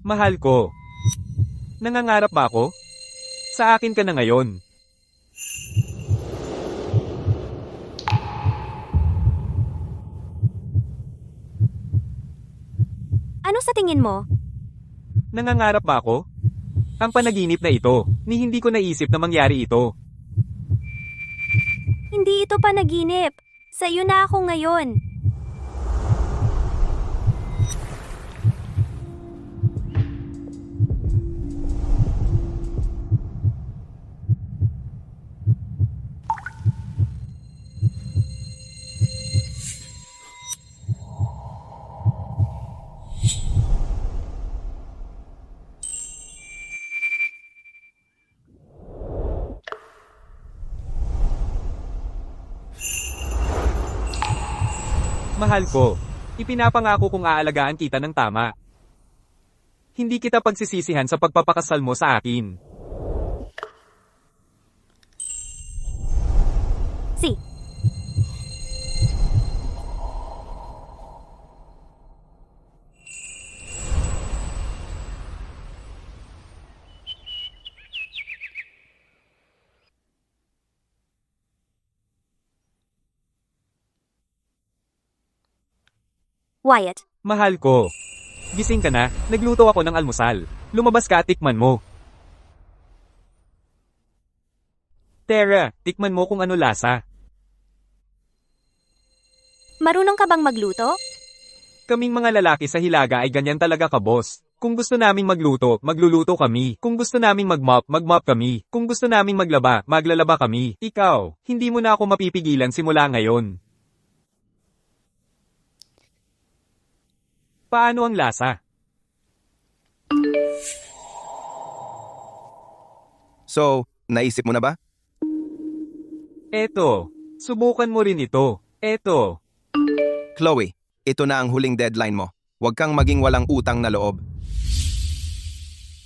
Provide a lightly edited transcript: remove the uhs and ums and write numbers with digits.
Mahal ko. Nangangarap ba ako? Sa akin ka na ngayon. Ano sa tingin mo? Nangangarap ba ako? Ang panaginip na ito, ni hindi ko naisip na mangyari ito. Hindi ito panaginip. Sa'yo na ako ngayon. Mahal ko. Ipinapangako kong aalagaan kita ng tama. Hindi kita pagsisisihan sa pagpapakasal mo sa akin. Si. Wyatt. Mahal ko. Gising ka na, nagluto ako ng almusal. Lumabas ka at tikman mo. Tara, tikman mo kung ano lasa. Marunong ka bang magluto? Kaming mga lalaki sa Hilaga ay ganyan talaga ka, boss. Kung gusto naming magluto, magluluto kami. Kung gusto naming mag-mop, mag-mop kami. Kung gusto naming maglaba, maglalaba kami. Ikaw, hindi mo na ako mapipigilan simula ngayon. Paano ang lasa? So, naisip mo na ba? Eto, subukan mo rin ito. Eto. Chloe, ito na ang huling deadline mo. Huwag kang maging walang utang na loob.